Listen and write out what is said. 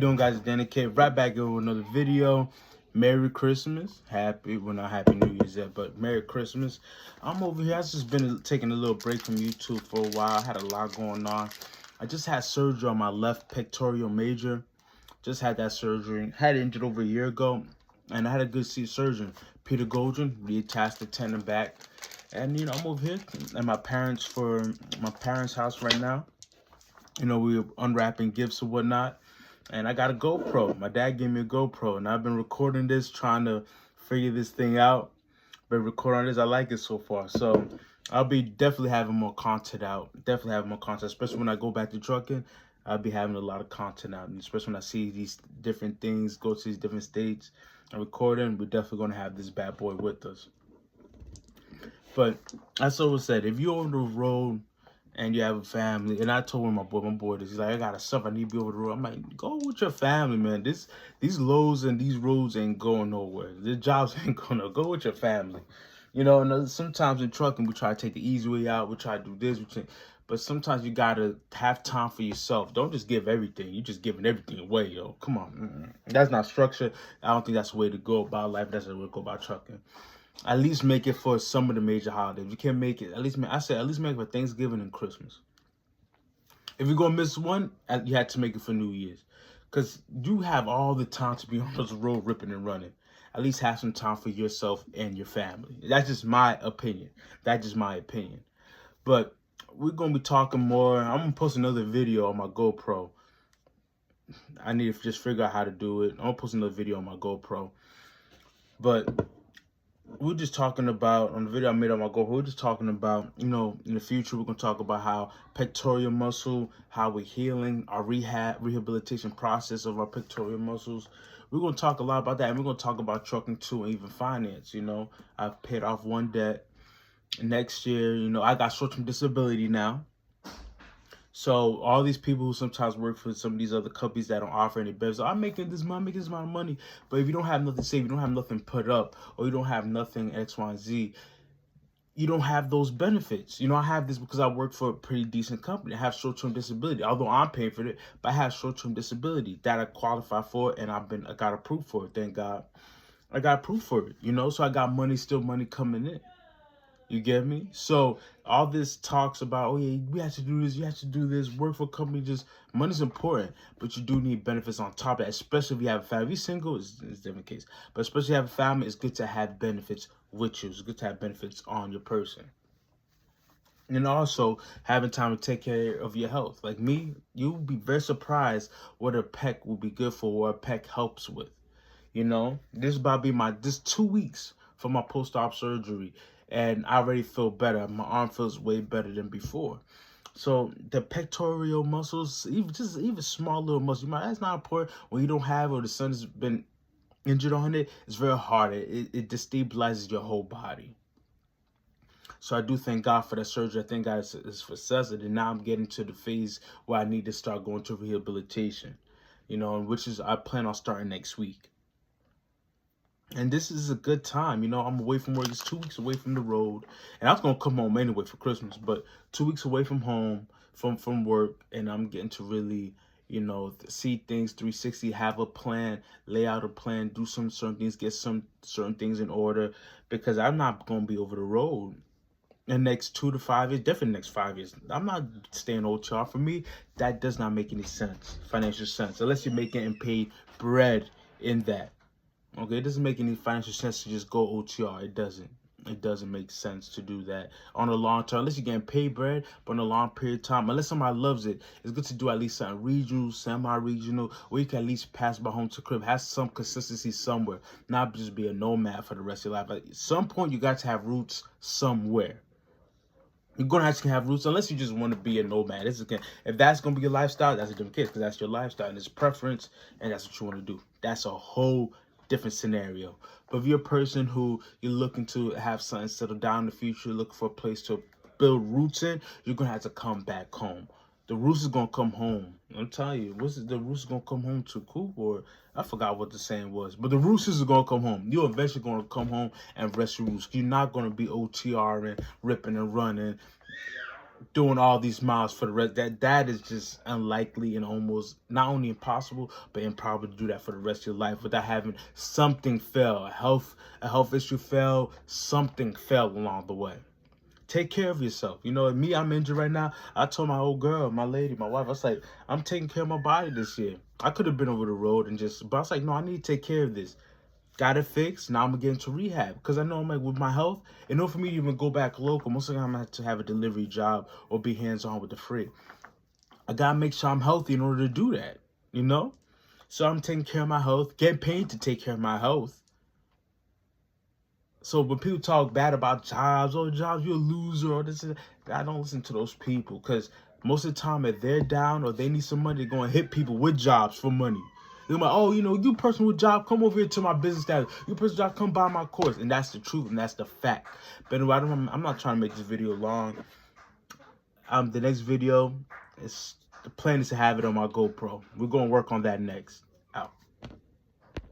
Doing, guys? It's Danny K. Right back here with another video. Merry Christmas. Well, not Happy New Year's yet, but Merry Christmas. I'm over here. I've just been taking a little break from YouTube for a while. I had a lot going on. I just had surgery on my left pectoral major. Just had that surgery. Had it injured over a year ago, and I had a good surgeon, Peter Goldrin, reattached the tendon back. And I'm over here at my parents' house right now. We're unwrapping gifts and whatnot. And I got a GoPro. My dad gave me a GoPro, and I've been recording this, trying to figure this thing out. Been recording this. I like it so far. So I'll be definitely having more content out. Definitely having more content, especially when I go back to trucking. I'll be having a lot of content out, and especially when I see these different things, go to these different states and recording. We're definitely going to have this bad boy with us. But as always said, if you're on the road and you have a family, and I told my boy this, he's like, I gotta suffer, I need to be over the road. I'm like, go with your family, man. These lows and these roads ain't going nowhere. The jobs ain't gonna go with your family. And sometimes in trucking, we try to take the easy way out. We try to do this, but sometimes you gotta have time for yourself. Don't just give everything. You're just giving everything away, yo. Come on. That's not structure. I don't think that's the way to go about life. That's the way to go about trucking. At least make it for some of the major holidays. If you can't make it, at least make it for Thanksgiving and Christmas. If you're gonna miss one, you had to make it for New Year's, because you have all the time to be on this road ripping and running. At least have some time for yourself and your family. That's just my opinion. But we're gonna be talking more. I'm gonna post another video on my GoPro. I need to just figure out how to do it. I'm gonna post another video on my GoPro. But we're just talking about, on the video I made on my GoPro, we're just talking about, in the future, we're going to talk about how pectoral muscle, how we're healing, our rehabilitation process of our pectoral muscles. We're going to talk a lot about that, and we're going to talk about trucking too, and even finance. I've paid off one debt. Next year, I got short-term disability now. So all these people who sometimes work for some of these other companies that don't offer any benefits, I'm making this amount of money. But if you don't have nothing saved, you don't have nothing put up, or you don't have nothing X, Y, and Z, you don't have those benefits. I have this because I work for a pretty decent company. I have short-term disability, although I'm paying for it, but I have short-term disability that I qualify for, and I got approved for it. Thank God, I got approved for it. So I got money coming in. You get me? So all this talks about, oh yeah, we have to do this, you have to do this, work for a company, just money's important, but you do need benefits on top of that, especially if you have a family. If you're single, it's a different case. But especially if you have a family, it's good to have benefits with you. It's good to have benefits on your person. And also having time to take care of your health. Like me, you'll be very surprised what a PEC will be good for, what a PEC helps with. This is about to be this 2 weeks for my post-op surgery, and I already feel better. My arm feels way better than before. So the pectoral muscles, even small little muscles, that's not important when you don't have, or the sun has been injured on it. It's very hard. It destabilizes your whole body. So I do thank God for that surgery. I thank God it's for necessity. And now I'm getting to the phase where I need to start going to rehabilitation, which is I plan on starting next week. And this is a good time. I'm away from work. It's 2 weeks away from the road. And I was going to come home anyway for Christmas, but 2 weeks away from home, from work, and I'm getting to really, see things 360, have a plan, lay out a plan, do some certain things, get some certain things in order, because I'm not going to be over the road in the next 2 to 5 years, definitely the next 5 years. I'm not staying OTR. For me, that does not make any sense, financial sense, unless you're making paid bread in that. Okay, it doesn't make any financial sense to just go OTR. It doesn't make sense to do that on the long term, unless you're getting paid bread. But on a long period of time, unless somebody loves it, it's good to do at least something regional, semi-regional, where you can at least pass by home to crib, have some consistency somewhere, not just be a nomad for the rest of your life. Like, at some point, you got to have roots somewhere. You're going to have to have roots, unless you just want to be a nomad. If that's going to be your lifestyle, that's a different case, because that's your lifestyle and it's preference, and that's what you want to do. That's a whole different scenario. But if you're a person who you're looking to have something settled down in the future, looking for a place to build roots in, you're going to have to come back home. The roots is going to come home. I'm telling you, the roots is going to come home to Coop, or I forgot what the saying was. But the roots is going to come home. You're eventually going to come home and rest your roots. You're not going to be OTRing, ripping and running. doing all these miles for the rest. That is just unlikely and almost not only impossible but improbable to do that for the rest of your life without having something fail, a health issue fail, something fail along the way. Take care of yourself. You know, me, I'm injured right now. I told my old girl, my lady, my wife, I was like, I'm taking care of my body this year. I could have been over the road and but I was like, no, I need to take care of this. Got it fixed. Now I'm gonna get into rehab because I know I'm like with my health. In order for me to even go back local, most of the time I'm gonna have to have a delivery job or be hands-on with the freight. I gotta make sure I'm healthy in order to do that. You know, so I'm taking care of my health, getting paid to take care of my health. So when people talk bad about jobs, oh jobs, you're a loser, or this, I don't listen to those people because most of the time if they're down or they need some money, they're gonna hit people with jobs for money. They're like, oh, you know, you person with job, come over here to my business status. You person with job, come buy my course. And that's the truth and that's the fact. But anyway, I'm not trying to make this video long. The next video is the plan is to have it on my GoPro. We're gonna work on that next. Out.